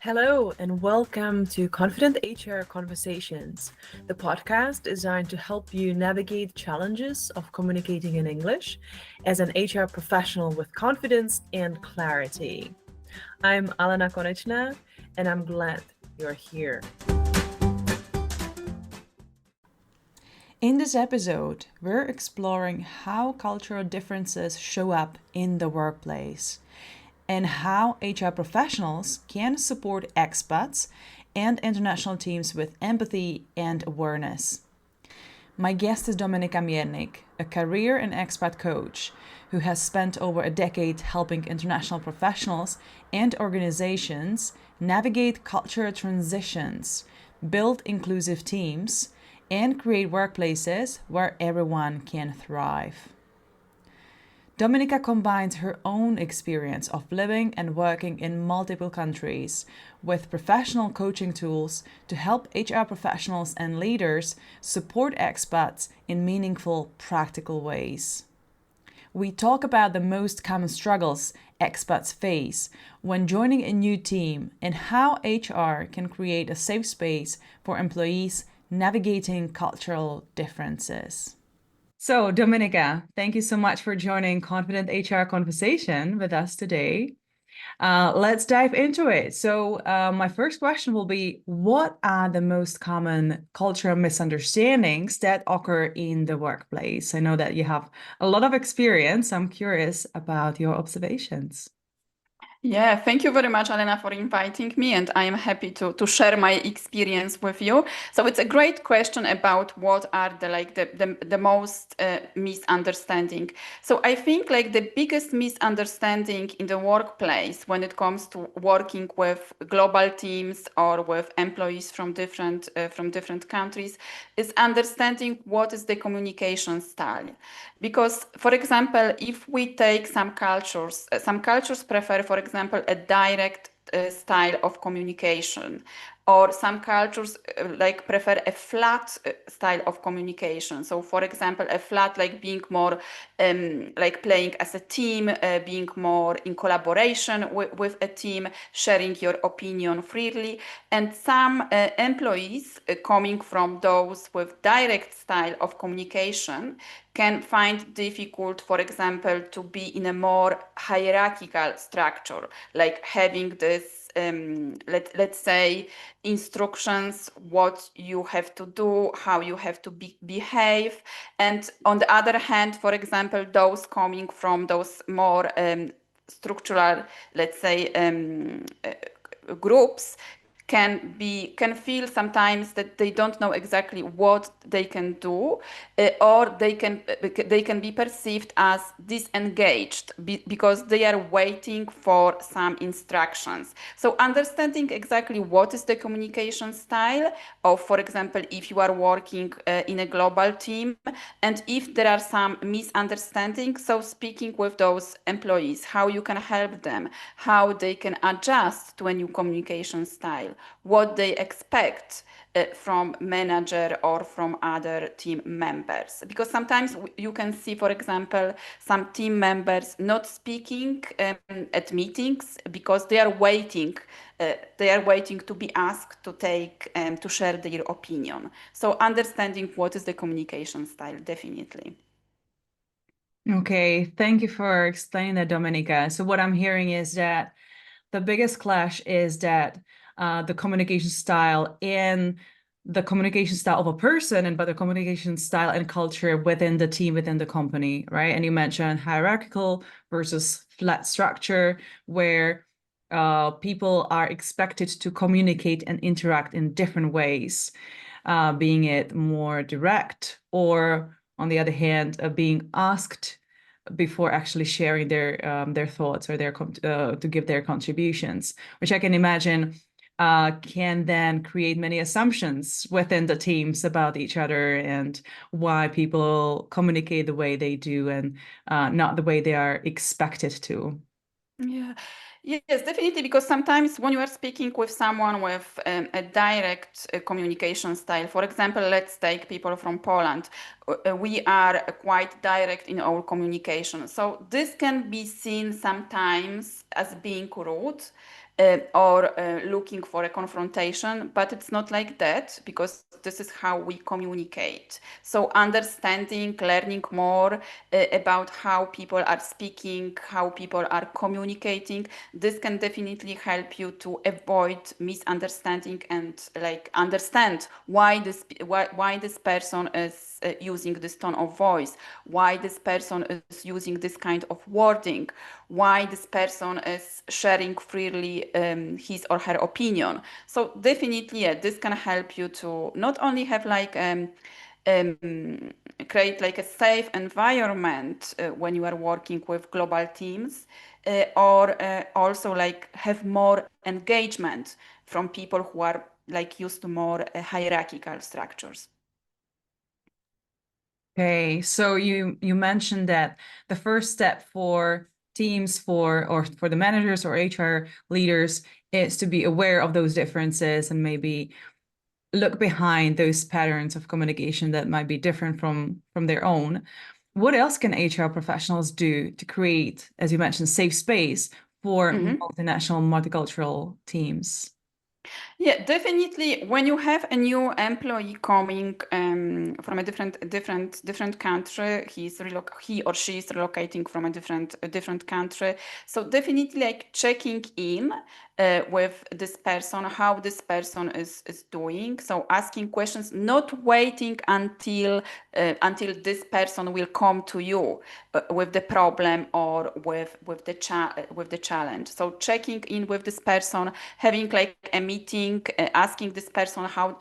Hello, and welcome to Confident HR Conversations, the podcast designed to help you navigate challenges of communicating in English as an HR professional with confidence and clarity. I'm Alena Konečná, and I'm glad you're here. In this episode, we're exploring how cultural differences show up in the workplace and how HR professionals can support expats and international teams with empathy and awareness. My guest is Dominika Miernik, a career and expat coach who has spent over a decade helping international professionals and organizations navigate cultural transitions, build inclusive teams, and create workplaces where everyone can thrive. Dominika combines her own experience of living and working in multiple countries with professional coaching tools to help HR professionals and leaders support expats in meaningful, practical ways. We talk about the most common struggles expats face when joining a new team and how HR can create a safe space for employees navigating cultural differences. So, Dominika, thank you so much for joining Confident HR Conversation with us today. Let's dive into it. So, my first question will be, what are the most common cultural misunderstandings that occur in the workplace? I know that you have a lot of experience. I'm curious about your observations. Yeah, thank you very much, Alena, for inviting me, and I am happy to share my experience with you. So it's a great question about what are the most misunderstanding. So I think the biggest misunderstanding in the workplace when it comes to working with global teams or with employees from different countries is understanding what is the communication style. Because, for example, if we take some cultures prefer, for example, a direct style of communication, or some cultures prefer a flat style of communication. So, for example, a flat being more playing as a team, being more in collaboration with a team, sharing your opinion freely. And some employees coming from those with direct style of communication can find difficult, for example, to be in a more hierarchical structure, like having this let's say instructions, what you have to do, how you have to behave. And on the other hand, for example, those coming from those more structural, let's say, groups can feel sometimes that they don't know exactly what they can do, or they can be perceived as disengaged because they are waiting for some instructions. So understanding exactly what is the communication style of, for example, if you are working in a global team, and if there are some misunderstandings, so speaking with those employees, how you can help them, how they can adjust to a new communication style, what they expect from manager or from other team members. Because sometimes you can see, for example, some team members not speaking at meetings because they are waiting. They are waiting to be asked to take to share their opinion. So understanding what is the communication style, definitely. Okay, thank you for explaining that, Dominika. So what I'm hearing is that the biggest clash is that the communication style in the communication style of a person, and but the communication style and culture within the team, within the company, right? And you mentioned hierarchical versus flat structure, where people are expected to communicate and interact in different ways, being it more direct, or on the other hand, being asked before actually sharing their thoughts or to give their contributions, which I can imagine can then create many assumptions within the teams about each other and why people communicate the way they do and not the way they are expected to. Yeah. Yes, definitely, because sometimes when you are speaking with someone with a direct communication style, for example, let's take people from Poland. we are quite direct in our communication. So this can be seen sometimes as being rude or looking for a confrontation, but it's not like that because this is how we communicate. So understanding, learning more about how people are speaking, how people are communicating, this can definitely help you to avoid misunderstanding and like understand why this person is using this tone of voice, why this person is using this kind of wording, why this person is sharing freely his or her opinion. So definitely, yeah, this can help you to not only have like um, create like a safe environment when you are working with global teams, or also like have more engagement from people who are like used to more hierarchical structures. Okay, so you mentioned that the first step for teams for the managers or HR leaders is to be aware of those differences and maybe look behind those patterns of communication that might be different from their own. What else can HR professionals do to create, as you mentioned, safe space for Mhm. multinational, multicultural teams? Yeah, definitely. When you have a new employee coming from a different country, he or she is relocating from a different country. So definitely, like checking in with this person, how this person is doing. So asking questions, not waiting until this person will come to you with the problem or with the challenge. So checking in with this person, having like a meeting, asking this person how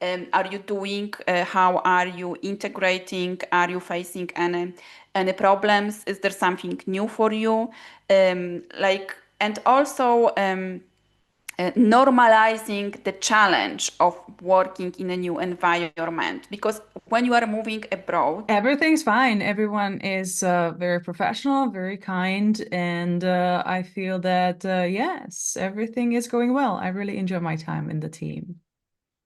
are you doing, how are you integrating, are you facing any problems, is there something new for you, like and also normalizing the challenge of working in a new environment because when you are moving abroad. Everything's fine. Everyone is very professional, very kind, and I feel that yes, everything is going well. I really enjoy my time in the team.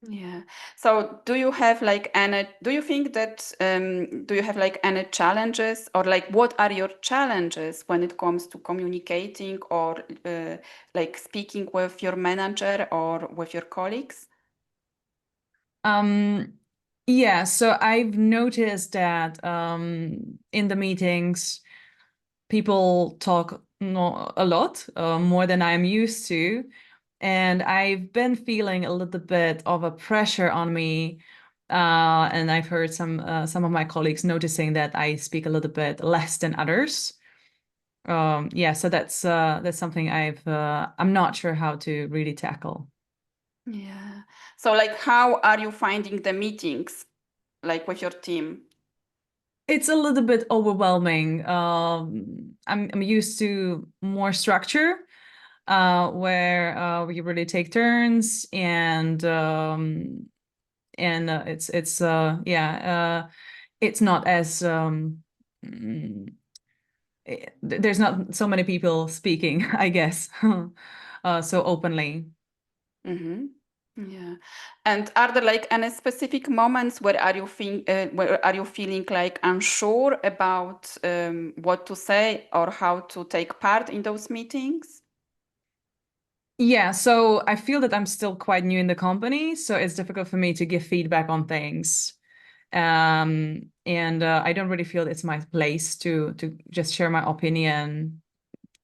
Yeah. So do you have like any, do you think that, do you have like any challenges or like what are your challenges when it comes to communicating or like speaking with your manager or with your colleagues? Um, yeah, so I've noticed that in the meetings, people talk a lot, more than I'm used to. And I've been feeling a little bit of a pressure on me. And I've heard some of my colleagues noticing that I speak a little bit less than others. Yeah, so that's something I'm not sure how to really tackle. Yeah. So like how are you finding the meetings like with your team? It's a little bit overwhelming. I'm used to more structure, where we really take turns and it's not as there's not so many people speaking, I guess, so openly. Mm-hmm. Yeah. And are there like any specific moments where are you feeling like unsure about what to say or how to take part in those meetings? Yeah, so I feel that I'm still quite new in the company, so it's difficult for me to give feedback on things. And I don't really feel it's my place to just share my opinion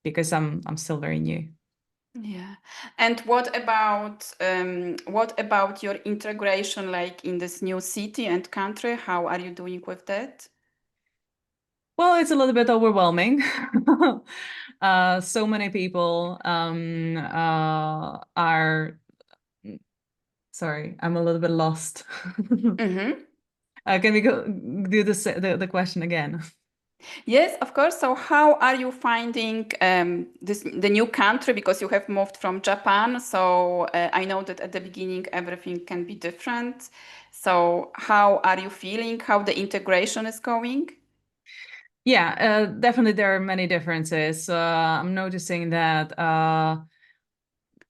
because I'm still very new. Yeah. And what about your integration like in this new city and country? How are you doing with that? Well, it's a little bit overwhelming. So many people are sorry, I'm a little bit lost. Mm-hmm. Can we go do the question again? Yes, of course. So, how are you finding the new country because you have moved from Japan? So, I know that at the beginning everything can be different. So, how are you feeling? How the integration is going? Yeah, definitely there are many differences. I'm noticing that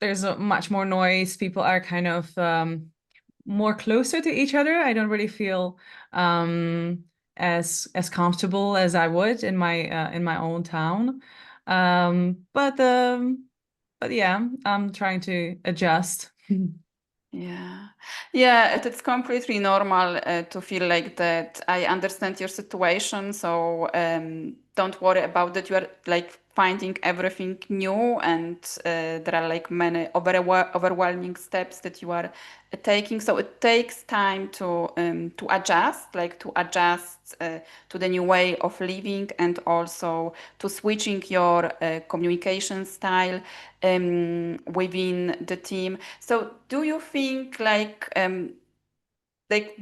there's much more noise. People are kind of more closer to each other. I don't really feel as comfortable as I would in my own town. Um, but um, but yeah, I'm trying to adjust. Yeah, yeah, it's completely normal to feel like that. I understand your situation, so don't worry about that. You are like finding everything new, and there are like many overwhelming steps that you are taking. So it takes time to adjust, like to adjust to the new way of living, and also to switching your communication style within the team. So do you think like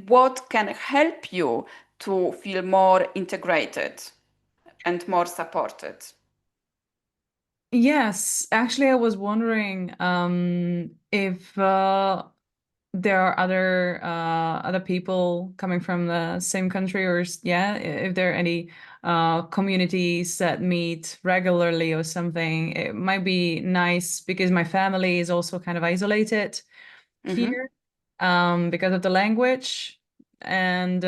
what can help you to feel more integrated and more supported? Yes, actually, I was wondering if there are other people coming from the same country, or yeah, if there are any communities that meet regularly or something. It might be nice because my family is also kind of isolated Mm-hmm. here because of the language, and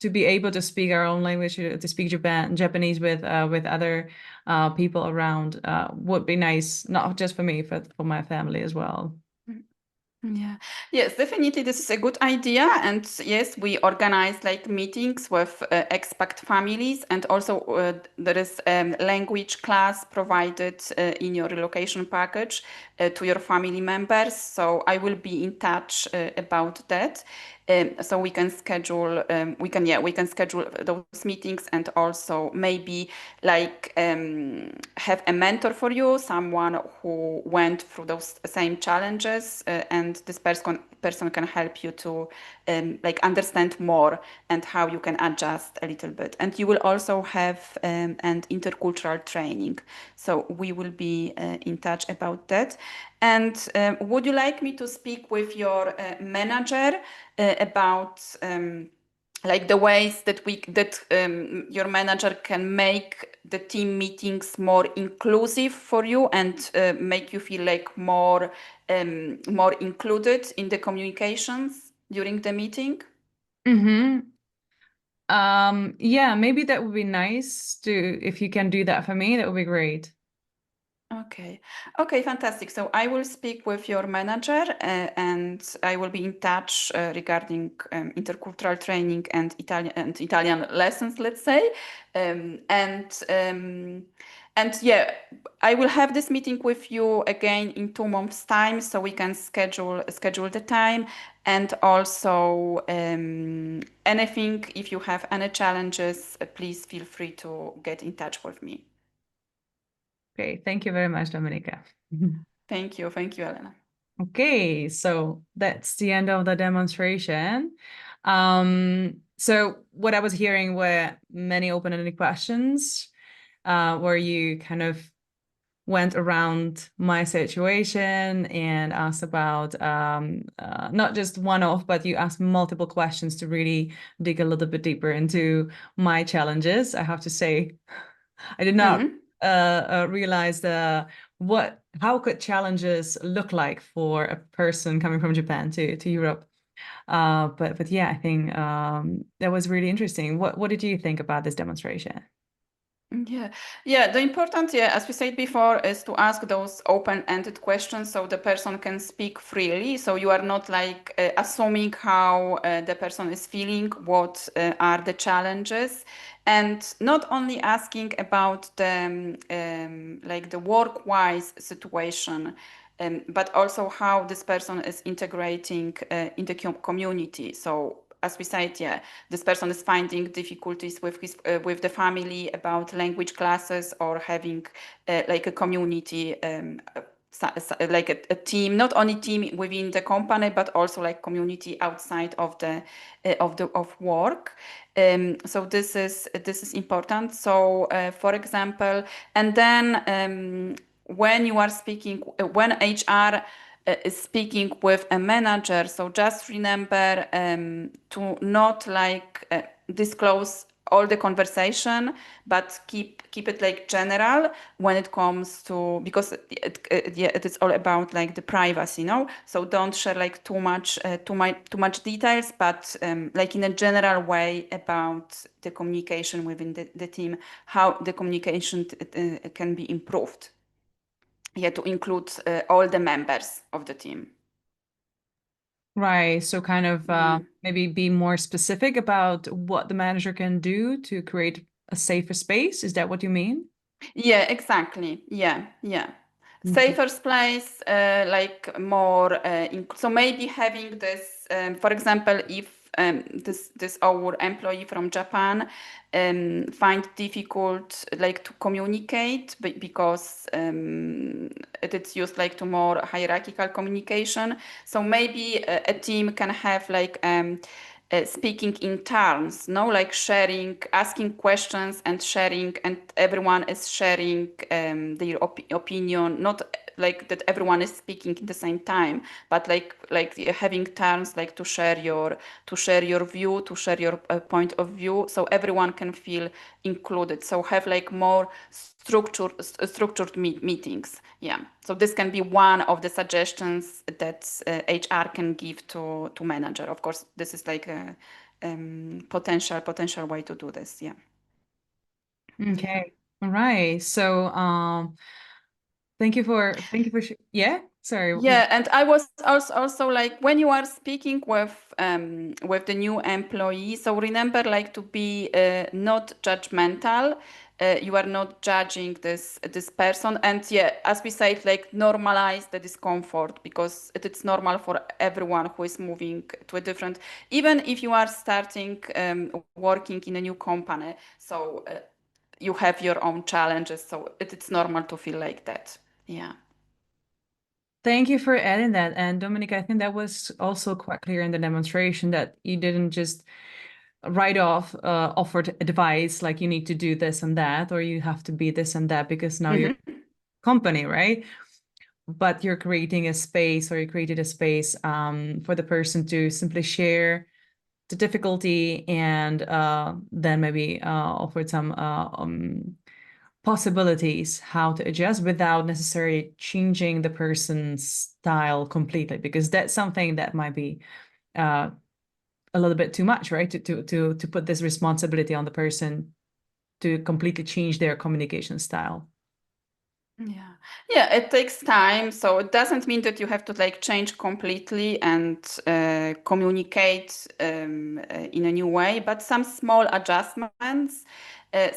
to be able to speak our own language, to speak Japanese with other people around would be nice, not just for me, but for my family as well. Yeah, yes, definitely. This is a good idea. And yes, we organize like meetings with expat families, and also there is language class provided in your relocation package to your family members. So I will be in touch about that. So we can schedule, we can schedule those meetings, and also maybe like have a mentor for you, someone who went through those same challenges, and this person can help you to like understand more and how you can adjust a little bit. And you will also have an intercultural training. So we will be in touch about that. And would you like me to speak with your manager about like the ways that your manager can make the team meetings more inclusive for you, and make you feel like more included in the communications during the meeting? Mm-hmm. Yeah, maybe that would be nice to if you can do that for me, that would be great. Okay. Okay, fantastic. So I will speak with your manager and I will be in touch regarding intercultural training and Italian lessons, let's say. Um, and um, and yeah, I will have this meeting with you again in 2 months' time, so we can schedule the time. And also anything, if you have any challenges, please feel free to get in touch with me. Okay, thank you very much, Dominika. Thank you, Elena. Okay, so that's the end of the demonstration. So what I was hearing were many open-ended questions, where you kind of went around my situation and asked about not just one-off, but you asked multiple questions to really dig a little bit deeper into my challenges. I have to say, I did not Mhm. realize how could challenges look like for a person coming from Japan to Europe. But yeah, I think that was really interesting. What did you think about this demonstration? Yeah, yeah. The important, yeah, as we said before, is to ask those open-ended questions so the person can speak freely. So you are not like assuming how the person is feeling, what are the challenges, and not only asking about the like the work-wise situation, but also how this person is integrating in the community. So as we said, yeah, this person is finding difficulties with the family about language classes, or having like a community, like a team, not only team within the company, but also like community outside of the work. So this is important. So for example, and then when you are speaking, when HR speaking with a manager. So just remember to not like disclose all the conversation, but keep it like general when it comes to, because yeah, it is all about like the privacy, so don't share like too much details, but like in a general way about the communication within the team, how the communication can be improved, yeah, to include all the members of the team. Right. So kind of Mm. maybe be more specific about what the manager can do to create a safer space. Is that what you mean? Yeah, exactly. Yeah, yeah. Okay. Safer place, like more. So maybe having this, for example, if this our employee from Japan find difficult like to communicate because it is used like to more hierarchical communication. So maybe a team can have like speaking in turns, no, like sharing, asking questions and sharing, and everyone is sharing their opinion, not like that everyone is speaking at the same time, but like having turns, like to share your view, to share your point of view, so everyone can feel included. So have like more structured meetings. Yeah. So this can be one of the suggestions that HR can give to manager. Of course, this is like a potential way to do this. Yeah. Yeah. Okay. All right. So yeah. Sorry. Yeah, and I was also like when you are speaking with the new employee, so remember like to be not judgmental. You are not judging this person, and yeah, as we said, like normalize the discomfort because it's normal for everyone who is moving to a different. Even if you are starting working in a new company, so you have your own challenges, so it's normal to feel like that. Yeah. Thank you for adding that. And Dominika, I think that was also quite clear in the demonstration that you didn't just write off offered advice like you need to do this and that, or you have to be this and that because now you're Mhm. company, right? But you're creating a space, or you created a space for the person to simply share the difficulty and then maybe offered some possibilities how to adjust without necessarily changing the person's style completely, because that's something that might be uh, a little bit too much, right? To put this responsibility on the person to completely change their communication style. Yeah. Yeah, it takes time. So it doesn't mean that you have to like change completely and communicate in a new way, but some small adjustments,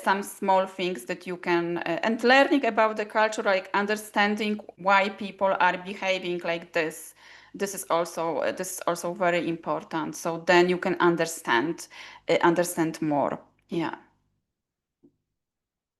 some small things that you can, and learning about the culture, like understanding why people are behaving like this. This is also very important. So then you can understand more. Yeah.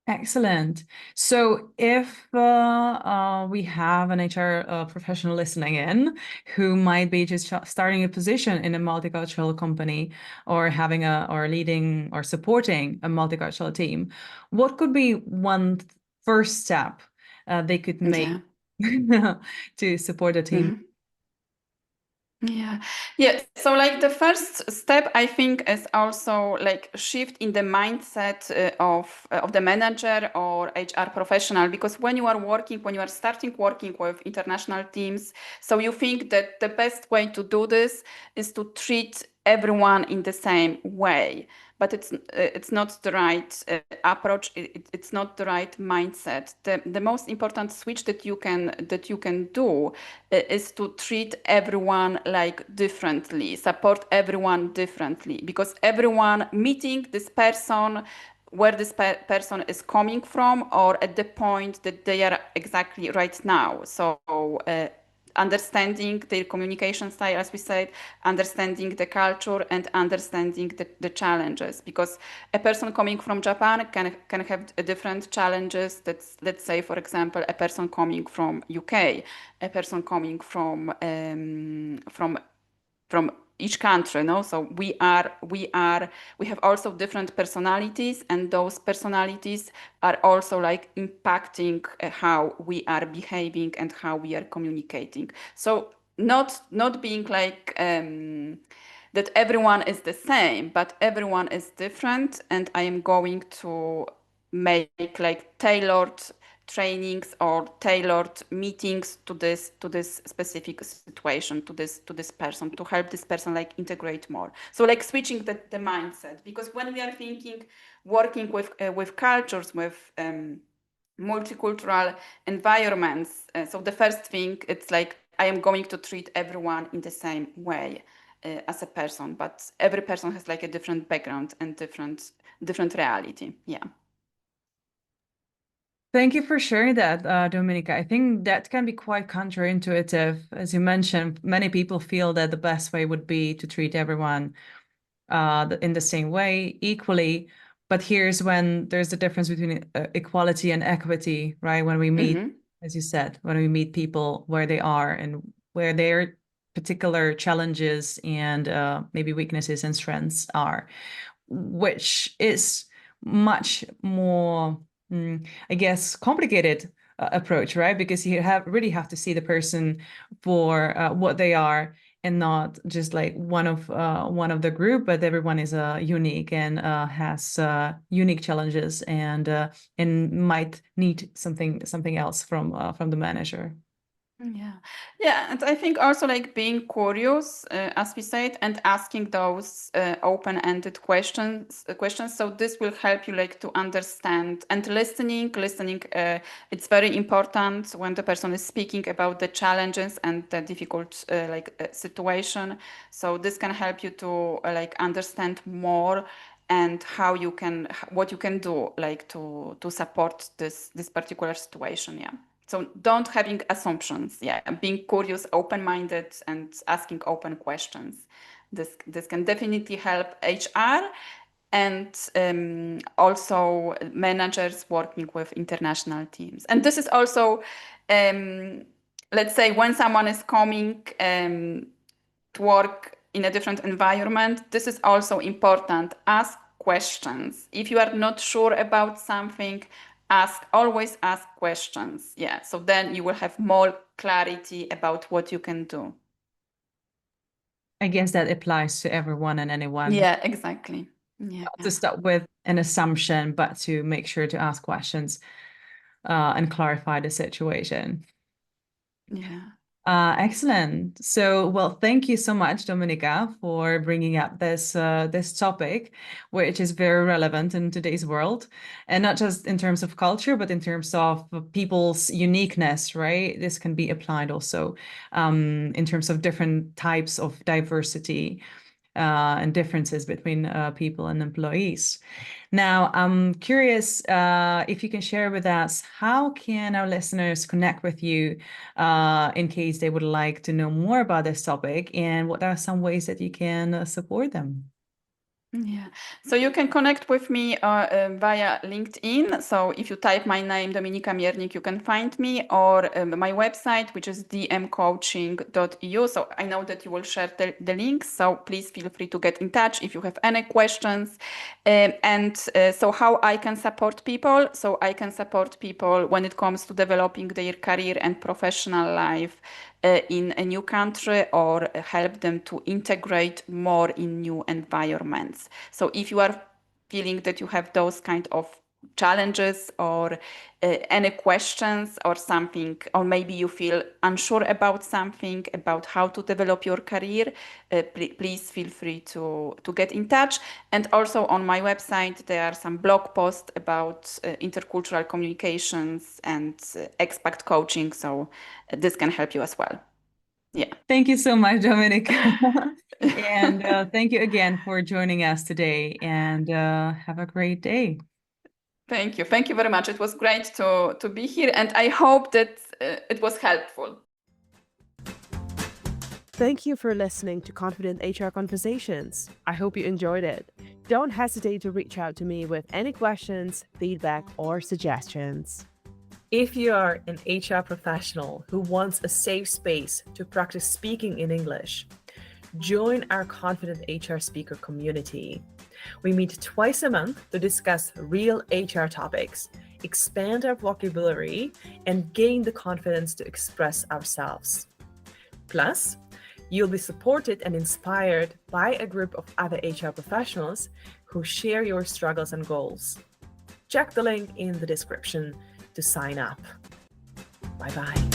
Excellent. So if we have an HR professional listening in who might be just starting a position in a multicultural company, or having or leading or supporting a multicultural team, what could be one first step they could make Yeah. to support a team? Mhm. Yeah. Yeah. So like the first step, I think, is also like shift in the mindset of the manager or HR professional, because when you are starting working with international teams, so you think that the best way to do this is to treat everyone in the same way, but it's not the right approach. It's not the right mindset. The most important switch that you can do is to treat everyone like differently, support everyone differently, because everyone meeting this person where this person is coming from, or at the point that they are exactly right now. So understanding their communication style, as we said, understanding the culture, and understanding the challenges, because a person coming from Japan can have different challenges. That's, let's say, for example, a person coming from UK, a person coming from each country, no? So we have also different personalities, and those personalities are also like impacting how we are behaving and how we are communicating. So not being like that everyone is the same, but everyone is different, and I am going to make like tailored trainings or tailored meetings to this specific situation, to this person, to help this person like integrate more. So like switching the mindset, because when we are thinking working with cultures, with multicultural environments, so the first thing, it's like I am going to treat everyone in the same way as a person, but every person has like a different background and different reality. Yeah. Thank you for sharing that, Dominika. I think that can be quite counterintuitive. As you mentioned, many people feel that the best way would be to treat everyone in the same way, equally. But here's when there's the difference between equality and equity, right? When we meet, as you said, when we meet people where they are and where their particular challenges and maybe weaknesses and strengths are, which is much more, I guess, complicated approach, right? Because you really have to see the person for what they are, and not just like one of the group, but everyone is unique and has unique challenges and might need something else from the manager. Yeah, and I think also like being curious, as we said, and asking those open-ended questions. So this will help you like to understand, and listening. It's very important when the person is speaking about the challenges and the difficult situation. So this can help you to like understand more and what you can do like to support this particular situation. Yeah. So don't having assumptions, being curious, open-minded, and asking open questions. This can definitely help HR and also managers working with international teams. And this is also, let's say, when someone is coming to work in a different environment, this is also important. Ask questions. If you are not sure about something, always ask questions. Yeah, so then you will have more clarity about what you can do. I guess that applies to everyone and anyone. Yeah, exactly. Yeah. Not to start with an assumption, but to make sure to ask questions and clarify the situation. Yeah. Excellent. So, well, thank you so much, Dominika, for bringing up this topic, which is very relevant in today's world, and not just in terms of culture, but in terms of people's uniqueness, right? This can be applied also in terms of different types of diversity and differences between people and employees. Now, I'm curious if you can share with us, how can our listeners connect with you in case they would like to know more about this topic, and what are some ways that you can support them? Yeah, so you can connect with me via LinkedIn. So if you type my name, Dominika Miernik, you can find me, or my website, which is dmcoaching.eu. So I know that you will share the links. So please feel free to get in touch if you have any questions. So how I can support people? So I can support people when it comes to developing their career and professional life in a new country, or help them to integrate more in new environments. So if you are feeling that you have those kind of challenges, or any questions or something, or maybe you feel unsure about something, about how to develop your career, please feel free to get in touch. And also on my website, there are some blog posts about intercultural communications and expat coaching. So this can help you as well. Yeah. Thank you so much, Dominika. And thank you again for joining us today, and have a great day. Thank you. Thank you very much. It was great to be here, and I hope that it was helpful. Thank you for listening to Confident HR Conversations. I hope you enjoyed it. Don't hesitate to reach out to me with any questions, feedback, or suggestions. If you are an HR professional who wants a safe space to practice speaking in English, join our Confident HR Speaker community. We meet twice a month to discuss real HR topics, expand our vocabulary, and gain the confidence to express ourselves. Plus, You'll be supported and inspired by a group of other HR professionals who share your struggles and goals. Check the link in the description to sign up. Bye-bye.